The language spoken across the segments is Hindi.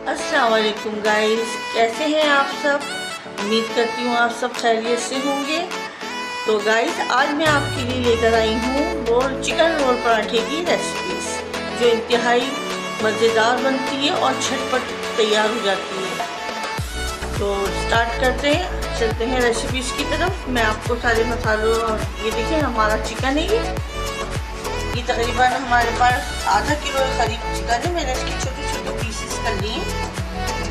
अस्सलाम वालेकुम गाइस, कैसे हैं आप सब। उम्मीद करती हूँ आप सब खैरियत से होंगे। तो गाइस, आज मैं आपके लिए लेकर आई हूँ चिकन रोल पराठे की रेसिपीज, जो इंतहाई मज़ेदार बनती है और झटपट तैयार हो जाती है। तो स्टार्ट करते हैं, चलते हैं रेसिपीज़ की तरफ। मैं आपको सारे मसालों और ये देखिए हमारा चिकन है, ये तकरीबन हमारे पास आधा किलो करीब चिकन है। मैंने इसके छोटे छोटे पीसेस कर लिए।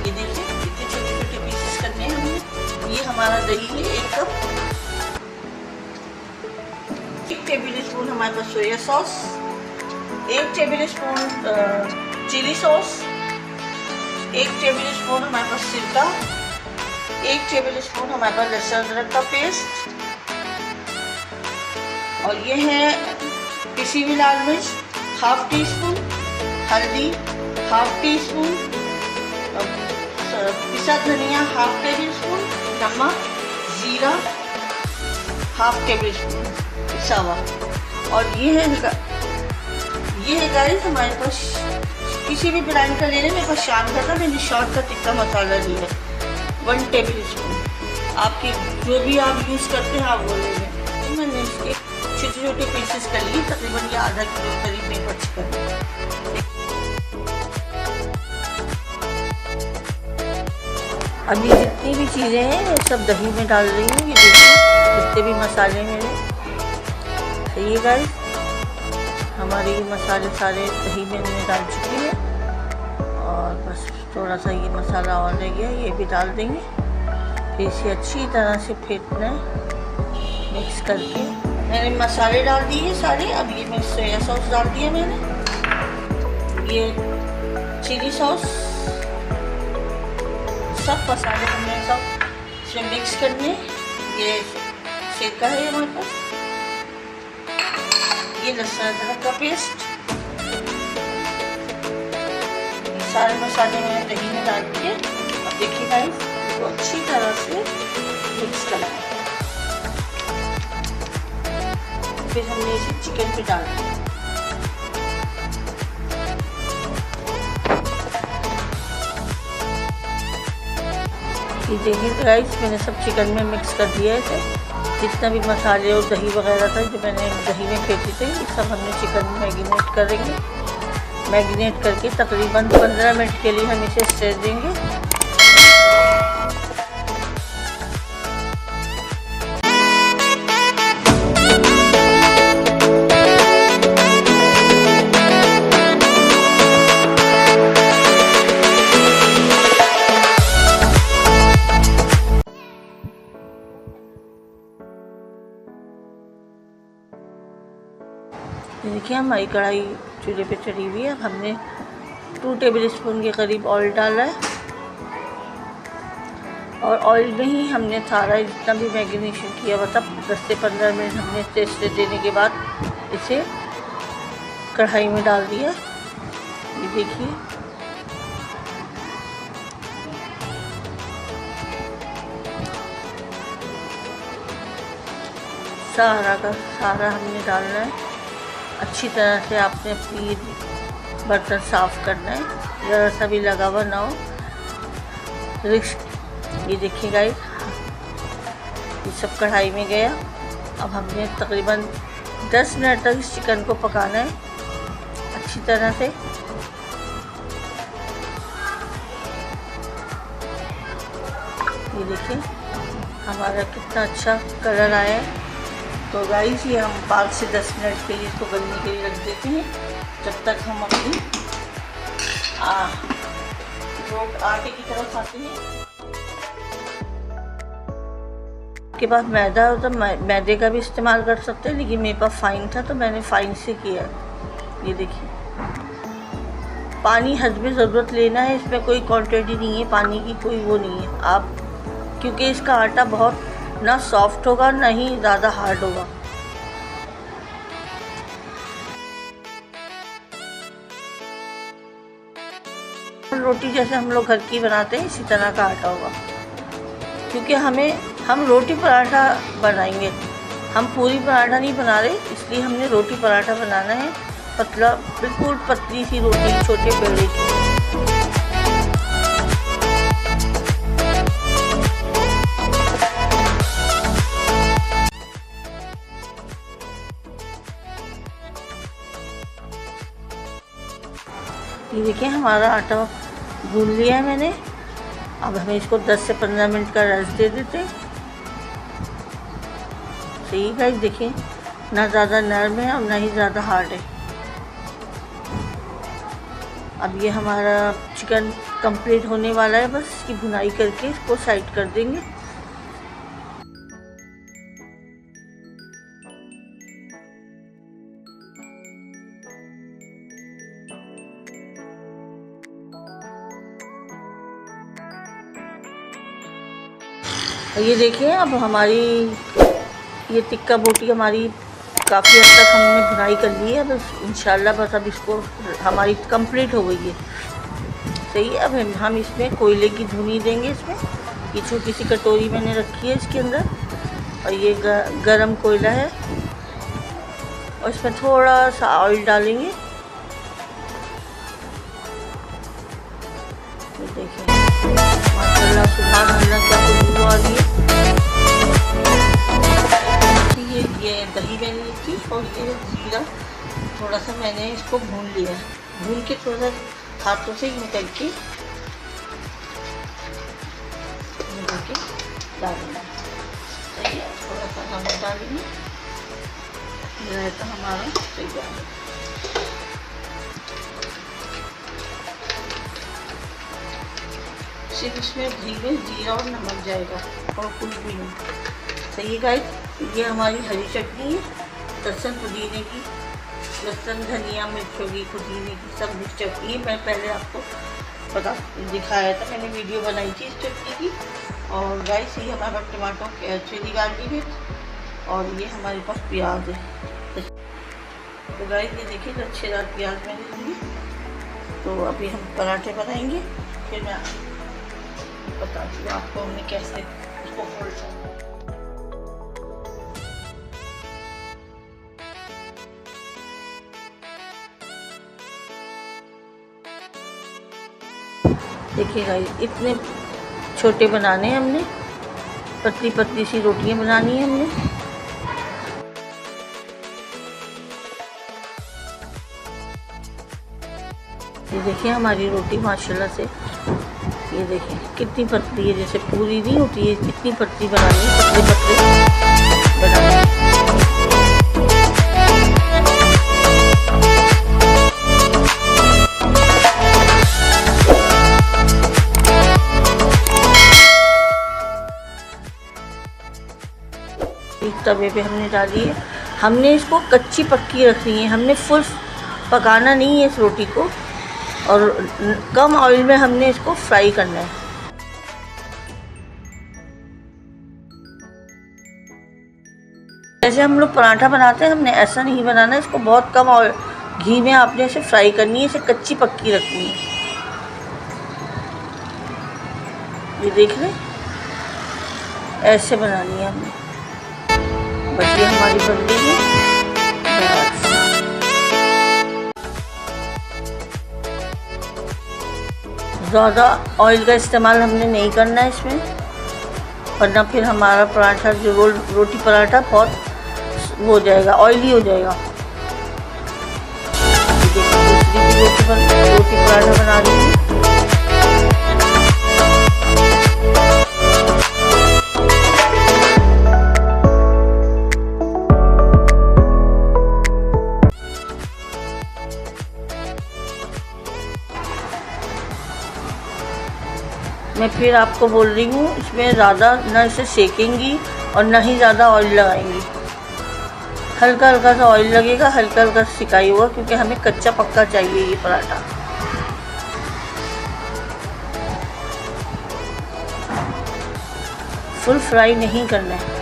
ये देखिए इतने छोटे छोटे पीसेस करने हैं हमने। ये हमारा दही है 1 कप। 1 टेबल स्पून हमारे पास soya sauce, 1 tablespoon chilli sauce, 1 tablespoon हमारे पास सिरका, 1 टेबल स्पून हमारे पास लहसुन अदरक का पेस्ट, और ये है पिसी हुई लाल मिर्च 1/2 टी स्पून, हल्दी 1/2 टी स्पून, पिसा धनिया 1/2 टेबल स्पून, नमक, जीरा 1/2 टेबल स्पून पिसा हुआ। और ये है गाइस हमारे पास किसी भी ब्रांड का लेने, मेरे पास शान का था, मैंने शान का टिक्का मसाला लिया है 1 टेबल स्पून। आपके जो भी आप यूज़ करते हैं आप वो ले लें। तो मैंने इसके छोटे छोटे पीसेस कर लिए, तकरीबन ये आधा किलो करीब में बच कर। अभी जितनी भी चीज़ें हैं ये सब दही में डाल रही हूँ। ये देखिए जितने भी मसाले मेरे सही है गाइस, हमारे ये मसाले सारे दही में मैंने डाल चुकी है। और बस थोड़ा सा ये मसाला और रह गया, ये भी डाल देंगे। फिर इसे अच्छी तरह से फेंटना है मिक्स करके। मैंने मसाले डाल दिए सारे। अब ये मैं सोया सॉस डाल दिया मैंने, ये चिली सॉस, सब मसाले हमने सब इसमें मिक्स करने। ये सिरका है हमारे पास, ये लहसुन अदरक का पेस्ट, सारे मसाले मैंने दही में डाल दिए। अब देखिए गाइस, इसको अच्छी तरह से मिक्स करना है। फिर हमने इसे चिकन पे डाल दिया। ये देखिए गाइस, मैंने सब चिकन में मिक्स कर दिया है इसे। जितना भी मसाले और दही वगैरह था जो मैंने दही में फेंटी थी, ये सब हमने चिकन में मैरिनेट करेंगे। मैरिनेट करके तकरीबन 15 मिनट के लिए हम इसे स्टेर देंगे। देखिए हमारी कढ़ाई चूल्हे पे चढ़ी हुई है। अब हमने 2 टेबल स्पून के करीब ऑयल डाला है, और ऑयल में ही हमने सारा जितना भी मैरिनेशन किया हुआ था 10 से 15 मिनट हमने टेस्ट देने के बाद इसे कढ़ाई में डाल दिया। ये देखिए सारा का सारा हमने डालना है। अच्छी तरह से आपने अपनी बर्तन साफ़ करना है, ज़रा सा भी लगा हुआ ना हो रिस्क। ये देखिए गाइस, ये सब कढ़ाई में गया। अब हमने तकरीबन 10 मिनट तक इस चिकन को पकाना है अच्छी तरह से। ये देखिए हमारा कितना अच्छा कलर आया है। तो गाइस, ये हम 5 से 10 मिनट के लिए इसको गलने के लिए रख देते हैं, जब तक हम अपनी आटे की तरफ आते हैं। आपके पास मैदा हो तो मैदे का भी इस्तेमाल कर सकते हैं, लेकिन मेरे पास फाइन था तो मैंने फाइन से किया है। ये देखिए पानी हस्बे ज़रूरत लेना है, इसमें कोई क्वांटिटी नहीं है पानी की, कोई वो नहीं है। आप क्योंकि इसका आटा बहुत ना सॉफ्ट होगा ना ही ज़्यादा हार्ड होगा। रोटी जैसे हम लोग घर की बनाते हैं इसी तरह का आटा होगा, क्योंकि हम रोटी पराठा बनाएंगे, हम पूरी पराठा नहीं बना रहे, इसलिए हमने रोटी पराठा बनाना है। पतला, बिल्कुल पतली सी रोटी, छोटे पेड़े की। देखिए हमारा आटा गूंद लिया है मैंने। अब हमें इसको 10 से 15 मिनट का रेस्ट दे देते। सही गाइस, देखिए ना ज़्यादा नरम है और ना ही ज़्यादा हार्ड है। अब ये हमारा चिकन कंप्लीट होने वाला है, बस इसकी भुनाई करके इसको साइड कर देंगे। ये देखिए अब हमारी ये टिक्का बोटी हमारी काफ़ी हद तक हमने भुनाई कर ली है। बस इंशाल्लाह बस अब इसको हमारी कंप्लीट हो गई है। सही है, अब हम इसमें कोयले की धुनी देंगे। इसमें ये छोटी सी कटोरी मैंने रखी है इसके अंदर, और ये गरम कोयला है, और इसमें थोड़ा सा ऑयल डालेंगे। ये देखिए माशाल्लाह सुभान अल्लाह क्या खुशबू आ रही है। ये दही मैंने ली थी और ये जीरा थोड़ा सा मैंने इसको भून लिया है। भून के थोड़ा सा हाथों से ही निकल के डालेंगे। सही है, थोड़ा सा नमक डालेंगे। रायता हमारा तैयार है। सिर्फ इसमें घी में जीरा और नमक जाएगा और कुछ भी नहीं। सही है गाइस, ये हमारी हरी चटनी है, लहसुन पुदीने की, लहसुन धनिया मिर्चों की, पुदीने की सब मिक्स चटनी है। मैं पहले आपको दिखाया था, मैंने वीडियो बनाई थी इस चटनी की। और गाइस ये हमारा टमाटो चिली गार्लिक है, और ये हमारे पास प्याज है। तो गाइस ये देखिए लच्छेदार प्याज मैंने लिए। तो अभी हम पराठे बनाएंगे, फिर मैं बताती हूँ आपको हमने कैसे उसको फोल्ड करना। देखिएगा इतने छोटे बनाने हैं हमने, पतली पतली सी रोटियां बनानी है हमने। ये देखिए हमारी रोटी माशाल्लाह से, ये देखिए कितनी पतली है, जैसे पूरी नहीं होती है इतनी पतली बनानी है, पतले पतले बनानी है। तवे पे हमने डाली है, हमने इसको कच्ची पक्की रखनी है, हमने फुल पकाना नहीं है इस रोटी को, और कम ऑयल में हमने इसको फ्राई करना है। जैसे हम लोग पराठा बनाते हैं हमने ऐसा नहीं बनाना है, इसको बहुत कम ऑयल घी में आपने इसे फ्राई करनी है, इसे कच्ची पक्की रखनी है। ये देख लें, ऐसे बनानी है हमने। बस ये हमारी बन गई है। ज़्यादा ऑयल का इस्तेमाल हमने नहीं करना है इसमें, वरना फिर हमारा पराठा जो रोटी पराठा बहुत वो हो जाएगा, ऑयली हो जाएगा। रोटी पराठा बना रही हूँ। मैं फिर आपको बोल रही हूँ, इसमें ज़्यादा ना इसे सेकेंगी और ना ही ज़्यादा ऑयल लगाएंगी। हल्का हल्का सा ऑयल लगेगा, हल्का हल्का सिकाई होगा, क्योंकि हमें कच्चा पक्का चाहिए ये पराठा। फुल फ्राई नहीं करना है।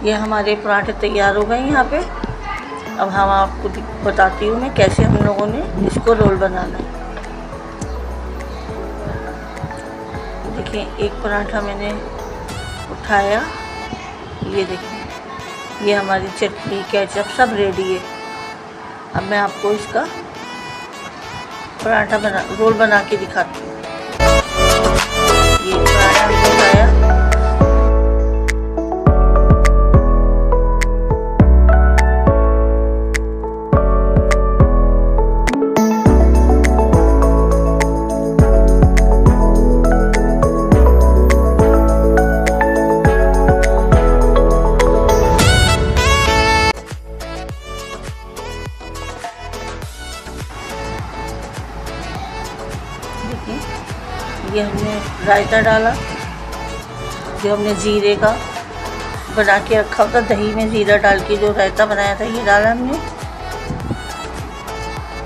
ये हमारे पराठे तैयार हो गए यहाँ पे। अब हम आपको बताती हूँ मैं कैसे हम लोगों ने इसको रोल बनाना है। देखिए एक पराठा मैंने उठाया, ये देखिए ये हमारी चटनी केचप सब रेडी है। अब मैं आपको इसका पराठा रोल बना के दिखाती हूँ। रायता डाला, जो हमने ज़ीरे का बना के रखा था, दही में ज़ीरा डाल के जो रायता बनाया था ये डाला हमने।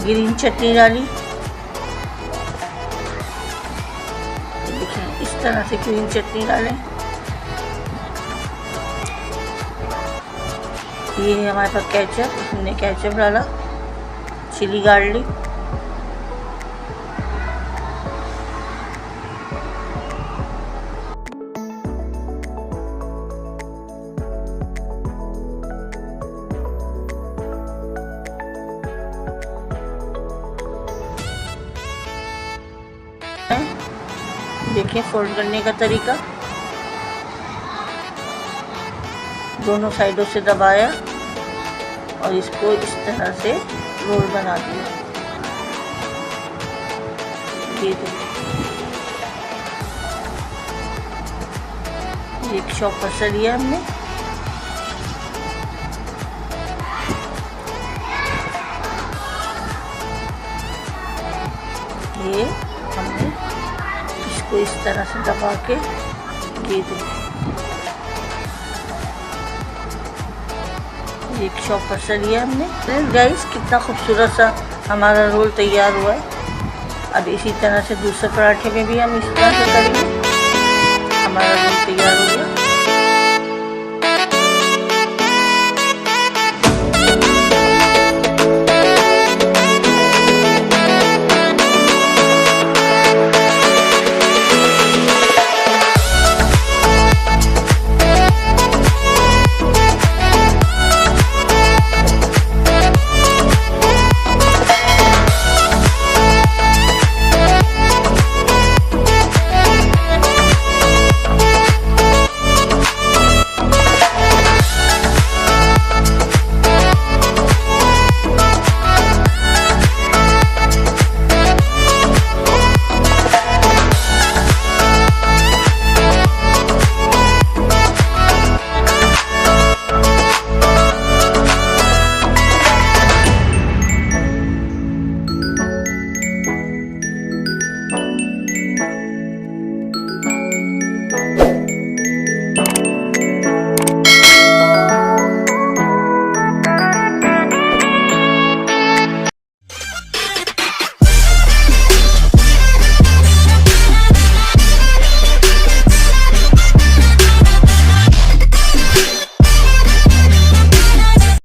ग्रीन चटनी डाली, देखिए इस तरह से ग्रीन चटनी डालें। ये है हमारे पास केचप, हमने केचप डाला, चिली गार्लिक, देखिए फोल्ड करने का तरीका, दोनों साइडों से दबाया और इसको इस तरह से रोल बना दिया। ये देखिए एक चॉपर से लिया हमने, ये हमने इसको इस तरह से दबा के ये देखिए एक चॉपर से लिया हमने। गाइस कितना खूबसूरत सा हमारा रोल तैयार हुआ है। अब इसी तरह से दूसरे पराठे में भी हम इस तरह से करेंगे।